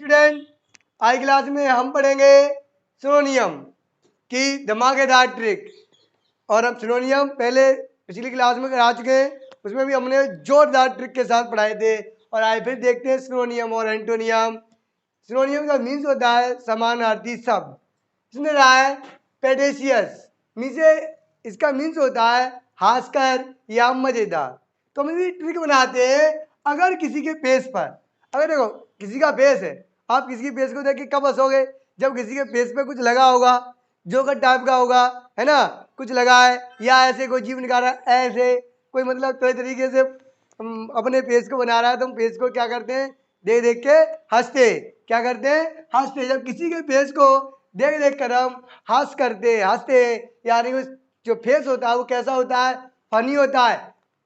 Student, आज class में हम पढ़ेंगे सिनोनियम की धमाकेदार ट्रिक। और हम सिनोनियम पहले पिछली क्लास में करा चुके हैं, उसमें भी हमने जोरदार ट्रिक के साथ पढ़ाए थे। और आज फिर देखते हैं सिनोनियम और एंटोनियम। सिनोनियम का मीन्स होता है समानार्थी शब्द। इसमें रहा है पेडेशियस, मीन्स इसका मीन्स होता है हास्यकर या मजेदार। तो हम इसकी ट्रिक बनाते हैं। अगर किसी के फेस पर, अगर देखो किसी का फेस है, आप किसी के फेस को देख के कब हंसोगे? जब किसी के फेस पे कुछ लगा होगा, जोकर टाइप का होगा, है ना, कुछ लगा है, या ऐसे कोई जीव निकाल रहा है, ऐसे कोई मतलब तरह तरीके से अपने फेस को बना रहा है, तो हम फेस को क्या करते हैं, देख देख के हंसते। क्या करते हैं? हंसते। जब किसी के फेस को देख देख कर हम हंसते, यानी उस जो फेस होता है वो कैसा होता है? फनी होता है।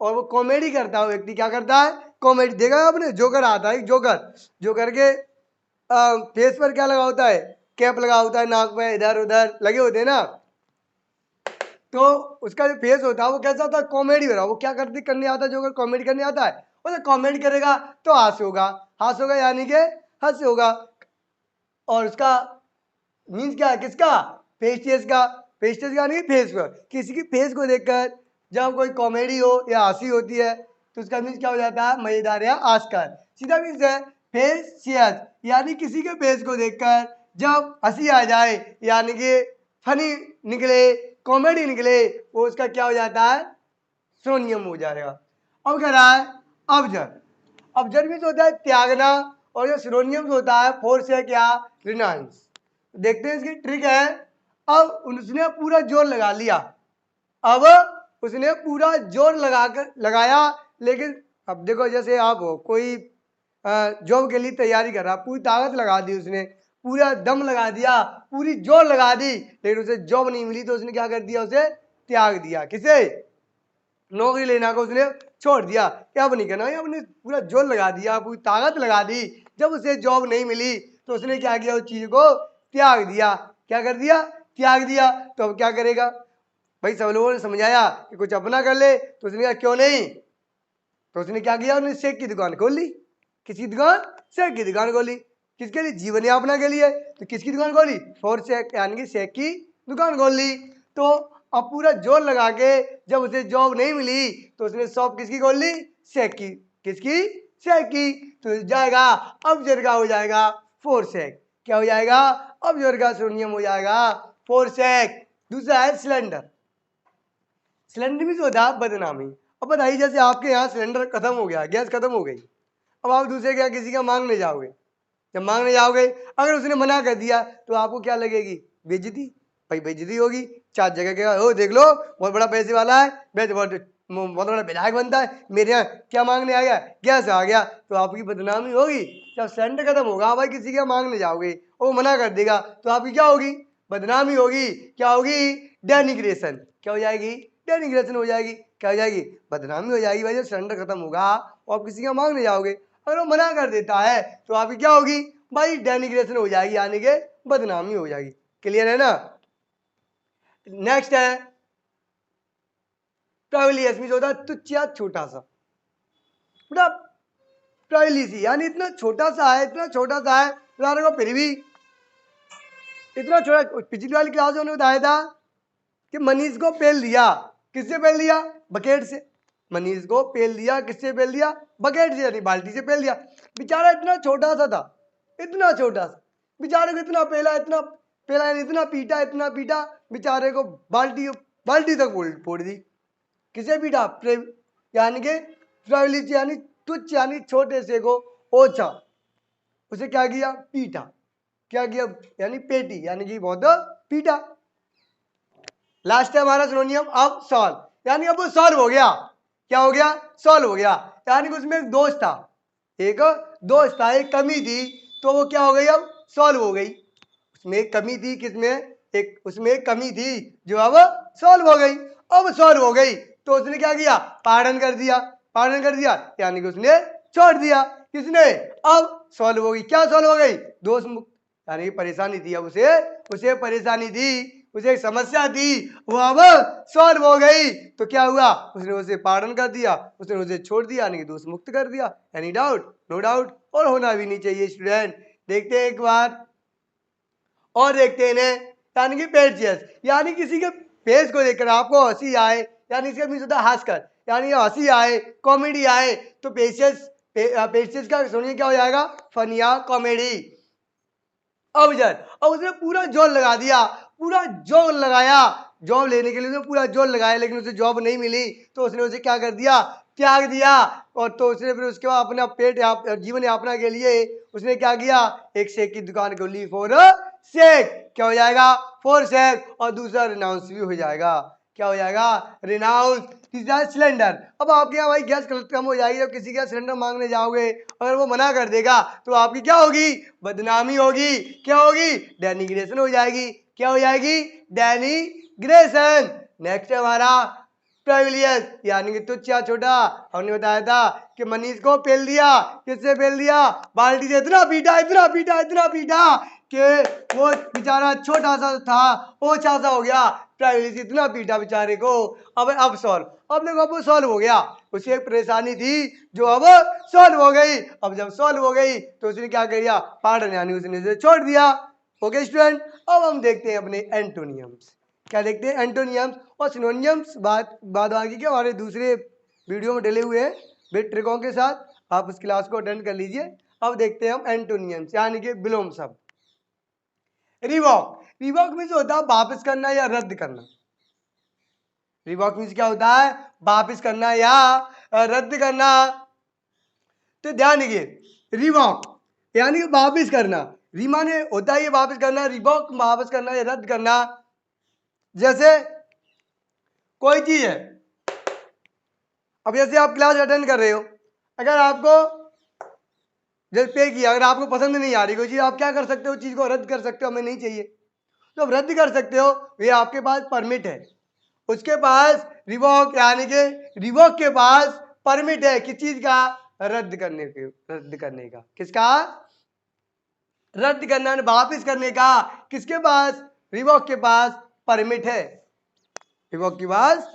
और वो कॉमेडी करता है, वो व्यक्ति क्या करता है? कॉमेडी। देखा है आपने, जोकर आता है, जोकर के फेस पर क्या लगा होता है? कैप लगा होता है, नाक पे इधर उधर लगे होते हैं ना। तो उसका जो फेस होता है वो कैसा होता है? कॉमेडी हो रहा है। वो क्या करने आता है? जोकर कॉमेडी करने आता है। वो कॉमेडी करेगा तो हास्य होगा, यानी कि हंस होगा। और उसका मीन्स क्या है? किसका? फेस्टियस का। फेस्टियस का नहीं, फेस पर। किसी की फेस को देखकर जब कोई कॉमेडी हो या हंसी होती है तो उसका मीन्स क्या हो जाता है? मजेदार या हास्यकर। सीधा मीन्स है फेसियस, यानी किसी के फेस को देखकर जब हंसी आ जाए, यानी कि फनी निकले, कॉमेडी निकले, वो उसका क्या हो जाता है? सिनोनियम हो जाएगा। अब कह रहा है अब्जर। अब्जर मीन्स होता है त्यागना, और जो सिनोनियम होता है फोर्स है क्या? रिनाउंस। देखते हैं इसकी ट्रिक है। अब उसने पूरा जोर लगा लिया, अब उसने पूरा जोर लगाया, लेकिन अब देखो जैसे आप हो, कोई जॉब के लिए तैयारी कर रहा, पूरी ताकत लगा दी उसने, पूरा दम लगा दिया, पूरी जोर लगा दी, लेकिन उसे जॉब नहीं मिली तो उसने क्या कर दिया? उसे त्याग दिया। किसे? नौकरी लेना को उसने छोड़ दिया। क्या नहीं करना, अपने पूरा जोर लगा दिया, पूरी ताकत लगा दी, जब उसे जॉब नहीं मिली तो उसने क्या किया? उस चीज को त्याग दिया। क्या कर दिया? त्याग दिया। तो अब क्या करेगा भाई? सब लोगों ने समझाया कि कुछ अपना कर ले, तो उसने कहा क्यों नहीं। तो उसने क्या किया? उसने सेक की दुकान खोल ली। किसकी दुकान? सेक की दुकान खोली। किसके लिए? जीवन यापना के लिए। तो किसकी दुकान खोली? फोर सेक, यानी कि सेक की दुकान खोल ली। तो अब पूरा जोर लगा के जब उसे जॉब नहीं मिली तो उसने शॉप किसकी खोल ली? सेक की। किसकी? सेक की। तो जाएगा अब जरगा हो जाएगा फोर सेक। क्या हो जाएगा? अब जरगा सिनोनियम हो जाएगा फोर सेक। दूसरा है सिलेंडर। सिलेंडर भी होता है बदनामी। अब बताइए, जैसे आपके यहाँ सिलेंडर खत्म हो गया, गैस खत्म हो गई, अब आप दूसरे के यहाँ किसी का मांगने जाओगे। जब मांगने जाओगे, अगर उसने मना कर दिया तो आपको क्या लगेगी? बेइज्जती। भाई बेइज्जती होगी। चार जगह के ओ देख लो, बहुत बड़ा पैसे वाला है, बहुत बड़ा विधायक बनता है, मेरे यहाँ क्या मांगने आ गया? गैस आ गया। तो आपकी बदनामी होगी। जब सिलेंडर खत्म होगा, भाई किसी का मांगने जाओगे, वो मना कर देगा, तो आपकी क्या होगी? बदनामी होगी। क्या होगी? डेनिग्रेशन। क्या हो जाएगी? डेनिग्रेशन हो जाएगी। क्या हो जाएगी? बदनामी हो जाएगी। भाई जब सिलेंडर खत्म होगा और आप किसी का मांगने जाओगे, अगर वो मना कर देता है तो आपकी क्या होगी? भाई डेनिग्रेशन हो जाएगी, यानी कि बदनामी हो जाएगी। क्लियर है ना? नेक्स्ट है ट्राइवलियस, मीन्स होता है तुच्छ या छोटा सा। बेटा ट्राइलिसी यानी इतना छोटा सा है, इतना छोटा सा है, को फिर भी इतना छोटा। पिछली वाली क्लास में उन्होंने बताया था कि मनीष को पेल दिया। किससे पेल दिया? बकेट से। मनीष को पेल दिया, किससे पेल दिया? बकेट से, यानी बाल्टी से पेल दिया। बेचारा इतना छोटा सा था, इतना छोटा सा, बेचारे को इतना पेला, इतना पेला, यानी इतना पीटा, बेचारे को बाल्टी बाल्टी तक फोड़ दी। किसे पीटा? यानी कि ट्राइवलिस, यानी तुच्छ, यानी छोटे से को ओछा, उसे क्या किया? पीटा। क्या किया? यानी पेटी, यानी कि बहुत पीटा। लास्ट है हमारा सिनोनियम अब सॉल्व, यानी अब वो सॉल्व हो गया। क्या हो गया? सॉल्व हो गया। यानी कि उसमें एक दोस्त था, एक कमी थी, तो वो क्या हो गई? अब सॉल्व हो गई। उसमें एक कमी थी, किसमें? उसमें एक कमी थी जो अब सॉल्व हो गई। अब सॉल्व हो गई तो उसने क्या किया? पार्डन कर दिया। पार्डन कर दिया यानी कि उसने छोड़ दिया। किसने? अब सॉल्व हो गई। क्या सॉल्व हो गई? दोष मुक्त, यानी परेशानी थी, अब उसे परेशानी थी, उसे एक समस्या थी, वो अब सॉल्व हो गई। तो क्या हुआ? उसने उसे पार्डन कर दिया, उसने उसे छोड़ दिया, यानी कि दोष मुक्त कर दिया। Any doubt? No doubt. और होना भी नहीं चाहिए स्टूडेंट। देखते हैं एक बार और देखते हैं इन्हें, यानी कि पेचियस, यानी किसी के फेस को देखकर आपको हंसी आए, यानी इसका मीन्स होता है हंसकर, यानी हंसी आए, कॉमेडी आए, तो पेचियस, पेचियस का सुनिए क्या हो जाएगा, फन या कॉमेडी। अब उसने पूरा जोर लगा दिया, पूरा जोर लगाया, जॉब लेने के लिए उसने पूरा जोर लगाया, लेकिन उसे जॉब नहीं मिली, तो उसने उसे क्या कर दिया, त्याग दिया। और तो उसने फिर उसके बाद अपना जीवन यापना के लिए उसने क्या किया, एक शेक की दुकान खोली फॉर शेक, क्या हो जाएगा, फॉर शेक, और दूसरा रिनाउंस भी हो जाएगा, क्या हो जाएगा, रिनाउंस। तीसरा सिलेंडर, अब आपके यहाँ भाई गैस कम हो जाएगी, जब किसी का सिलेंडर मांगने जाओगे, अगर वो मना कर देगा तो आपकी क्या होगी, बदनामी होगी, क्या होगी, डेनिग्रेशन हो जाएगी, क्या हो जाएगी, डेनिग्रेशन। नेक्स्ट है हमारा प्रिविलियस, यानी कि तुच्छ या छोटा। हमने बताया था कि मनीष को पेल दिया, किससे पेल दिया, बाल्टी से इतना पीटा, इतना पीटा, इतना पीटा कि वो बेचारा छोटा सा था, ओछा सा हो गया, प्रिविलियस इतना पीटा बेचारे को। अब सॉल्व, अब देखो अब वो सॉल्व हो गया, उसे एक परेशानी थी जो अब सॉल्व हो गई। अब जब सॉल्व हो गई तो उसने क्या किया, पार्डन, यानी उसने इसे छोड़ दिया। ओके स्टूडेंट, अब हम देखते हैं अपने एंटोनियम्स, क्या देखते हैं, एंटोनियम्स और सिनोनियम्स बाद आगे के हमारे दूसरे वीडियो में डले हुए हैं विद ट्रिकों के साथ, आप उस क्लास को अटेंड कर लीजिए। अब देखते हैं हम एंटोनियम्स, यानी कि विलोम शब्द। रिवॉक, रिवॉक मीन्स होता है वापस करना या रद्द करना। रिवॉक मीन्स क्या होता है, वापस करना या रद्द करना। तो ध्यान दीजिए, रिवॉक यानी कि वापस करना, रीमा ने होता है ये वापस करना, रिवॉक वापस करना या रद्द करना। जैसे कोई चीज है, अब जैसे आप क्लास अटेंड कर रहे हो, अगर आपको जब पे किया, अगर आपको पसंद नहीं आ रही कोई चीज, आप क्या कर सकते हो, चीज को रद्द कर सकते हो, हमें नहीं चाहिए, तो आप रद्द कर सकते हो, ये आपके पास परमिट है। उसके पास रिवॉक, यानी कि रिवॉक के पास परमिट है किस चीज का, रद्द करने के, रद्द करने का, किसका, रद्द करना, वापिस करने का, किसके पास, रिवॉक के पास परमिट है, रिवॉक के पास,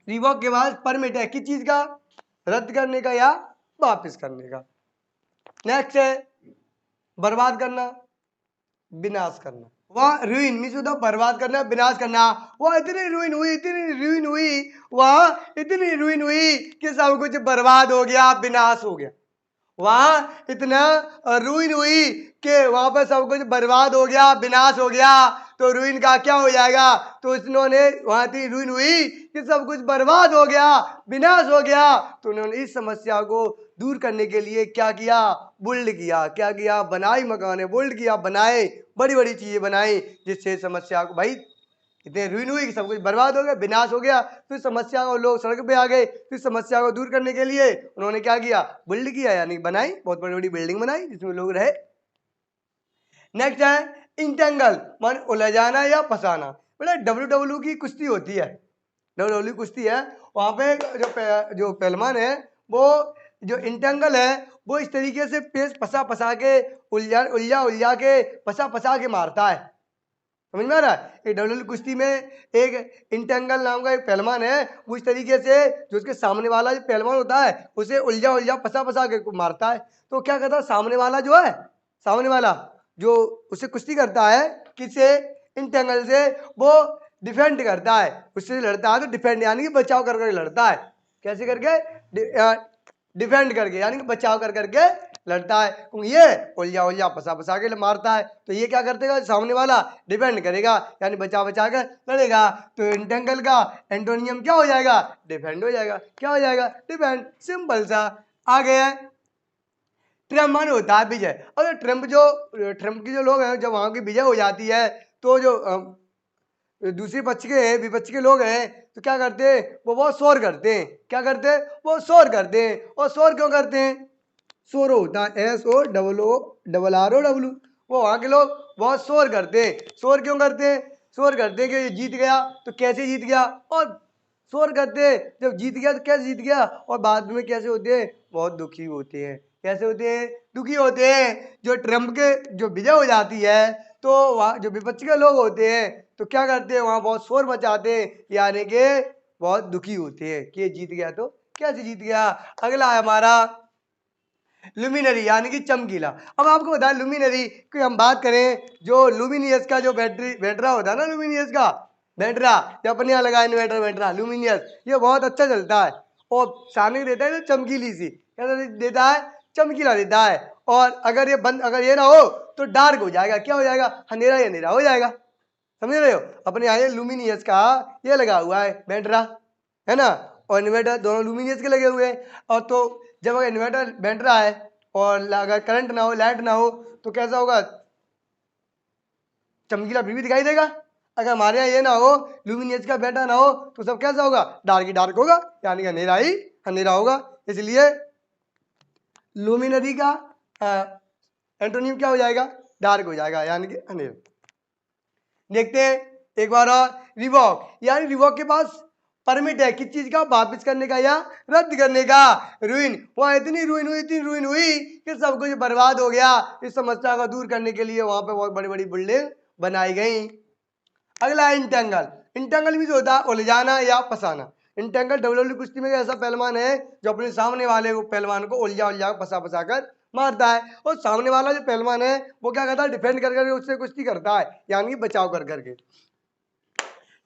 रिवॉक के पास परमिट है किस चीज का, रद्द करने का या वापिस करने का। नेक्स्ट है बर्बाद करना, विनाश करना। वह रुइन मीन्स होता बर्बाद करना, विनाश करना। वह इतनी रुइन हुई, इतनी रुइन हुई, वह इतनी रुइन हुई कि सब कुछ बर्बाद हो गया, विनाश हो गया। वहां इतना रुइन हुई कि वहां पर सब कुछ बर्बाद हो गया, विनाश हो गया, तो रुइन का क्या हो जाएगा, तो उन्होंने वहां इतनी रुइन हुई कि सब कुछ बर्बाद हो गया, विनाश हो गया, तो उन्होंने इस समस्या को दूर करने के लिए क्या किया, बुल्ड किया, क्या किया, बनाई मकाने, बुल्ड किया, बनाए, बड़ी बड़ी चीजें बनाई, जिससे समस्या को, भाई इतने रुइन हुई कि सब कुछ बर्बाद हो गया, विनाश हो गया, तो इस समस्या को, लोग सड़क पे आ गए, तो इस समस्या को दूर करने के लिए उन्होंने क्या किया, बिल्ड किया, यानी बनाई, बहुत बड़ी बड़ी बिल्डिंग बनाई जिसमें लोग रहे। नेक्स्ट है इंटेंगल, मान उलझाना या फंसाना। बोले डब्ल्यू की कुश्ती होती है, डब्ल्यू कुश्ती है, वहां पे जो पहलवान है, वो जो इंटेंगल है, वो इस तरीके से पेश फंसा फंसा के, उलझा उलझा उलझा के, फंसा फंसा के मारता है, समझ में आ रहा है। एक डब्ल्यू कुश्ती में एक इंटेंगल नाम का एक पहलवान है, वो इस तरीके से जो उसके सामने वाला जो पहलवान होता है उसे उलझा उलझा फंसा फंसा के मारता है। तो क्या कहता है, सामने वाला जो है, सामने वाला जो उसे कुश्ती करता है, किससे, इंटेंगल से, वो डिफेंड करता है, उससे लड़ता है, तो डिफेंड यानी कि बचाव कर कर लड़ता है, कैसे करके, डिफेंड करके, यानी कि बचाव कर करके लड़ता है, क्योंकि ये उलझा उलझा फंसा फंसा के मारता है, तो ये क्या करतेगा, सामने वाला डिफेंड करेगा, यानी बचा बचा कर लड़ेगा, तो इंटेंगल का एंटोनियम क्या हो जाएगा, डिफेंड हो जाएगा, क्या हो जाएगा, डिफेंड, सिंपल सा। आगे है ट्रम्प, माने होता है विजय। अगर ट्रम्प की जो लोग हैं, जब वहां की विजय हो जाती है, तो जो दूसरे पक्ष के हैं, विपक्ष के लोग हैं, तो क्या करते हैं, वो बहुत शोर करते हैं, क्या करते हैं, वो शोर करते हैं। और शोर क्यों करते हैं, शोर होता है SORROW, वो वहां के लोग बहुत शोर करते हैं। शोर क्यों करते हैं, शोर करते हैं कि ये जीत गया, तो कैसे जीत गया, और शोर करते हैं जब जीत गया तो कैसे जीत गया, और बाद में कैसे होते हैं, बहुत दुखी होते हैं, कैसे होते हैं, दुखी होते हैं। जो ट्रम्प के जो विजय हो जाती है, तो वहाँ जो विपक्ष के लोग होते हैं, तो क्या करते हैं, वहां बहुत शोर मचाते हैं, यानी कि बहुत दुखी होते हैं कि ये जीत गया, तो कैसे जीत गया। अगला है हमारा लुमिनरी यानी कि चमकीला। अब आपको बताया लुमिनरी की हम बात करें, जो लुमिनियस का जो बैटरा होता है ना, लुमिनियस का बैटरा जो अपने यहाँ लगा इन्वर्टर बैटरा लुमिनियस, ये बहुत अच्छा चलता है और सामने देता है तो चमकीली सी, कैसा देता है, चमकीला देता है। और अगर ये बंद, अगर ये ना हो तो डार्क हो जाएगा, क्या हो जाएगा, अंधेरा ही अंधेरा हो जाएगा। समझ रहे हो, अपने यहाँ लुमिनियस का ये लगा हुआ है बैटरा, है ना, और इन्वर्टर दोनों लुमिनियस के लगे हुए हैं। और तो जब अगर इन्वर्टर बैटरा है और अगर करंट ना हो, लाइट ना हो, तो कैसा होगा, चमकीला फिर भी दिखाई देगा। अगर हमारे यहाँ ये ना हो, लुमिनियस का बैटरा ना हो, तो सब कैसा होगा, डार्क ही डार्क होगा, यानी कि अंधेरा ही अंधेरा होगा। इसलिए लुमिनरी का एंटोनिम क्या हो जाएगा, डार्क हो जाएगा, यानी कि अंधेरा। देखते हैं एक बार और, रिवॉक यानी रिवॉक के पास परमिट है किस चीज का, वापस करने का या रद्द करने का। रुइन, वहां इतनी रुइन हुई कि सब कुछ बर्बाद हो गया। इस समस्या को दूर करने के लिए वहां पे बहुत बड़ी बड़ी बिल्डिंग बनाई गई। अगला इंटेंगल, इंटेंगल भी जो होता है उलझाना या फंसाना। इंटेंगल डब्ल्यूडब्ल्यू कुश्ती में ऐसा पहलवान है जो अपने सामने वाले को पहलवान को उलझा फंसा फंसा कर मारता है, और सामने वाला जो पहलवान है वो क्या करता है, डिफेंड कर करके उससे कुश्ती करता है, यानी बचाव कर करके।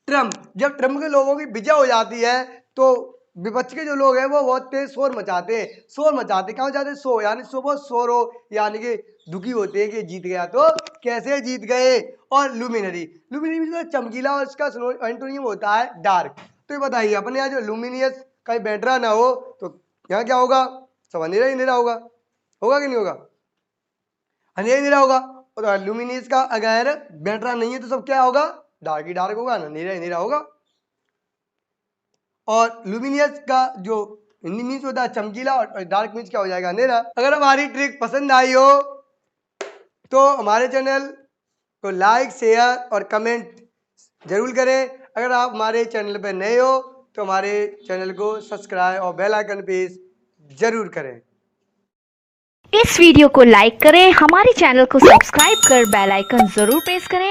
ट्रम्प, जब ट्रम्प के लोगों की विजय हो जाती है तो विपक्ष के जो लोग हैं वो बहुत तेज शोर मचाते हैं, क्या हो जाते हैं, शोर, यानी शो बहुत शोर हो, यानी कि दुखी होते हैं कि जीत गया, तो कैसे जीत गए। और लुमिनरी, लुमिनरी जो चमकीला और इसका एंटोनिम होता है डार्क। तो ये बताइए अपने यहाँ जो लुमिनियस का बैटरा ना हो तो यहाँ क्या होगा, सब अंधेरा ही अंधेरा होगा, होगा कि नहीं होगा, अंधेरा ही अंधेरा होगा। और लुमिनियस का अगर बैटरा नहीं है तो सब क्या होगा, डार्क ही डार्क होगा, अंधेरा ही अंधेरा होगा। और लुमिनियस का जो हिंदी मीन्स होता है चमकीला, और डार्क मीन्स क्या हो जाएगा, अंधेरा। अगर हमारी ट्रिक पसंद आई हो तो हमारे चैनल को लाइक, शेयर और कमेंट जरूर करें। अगर आप हमारे चैनल पर नए हो तो हमारे चैनल को सब्सक्राइब और बेल आइकन प्रेस जरूर करें। इस वीडियो को लाइक करें, हमारे चैनल को सब्सक्राइब कर बेल आइकन जरूर प्रेस करें।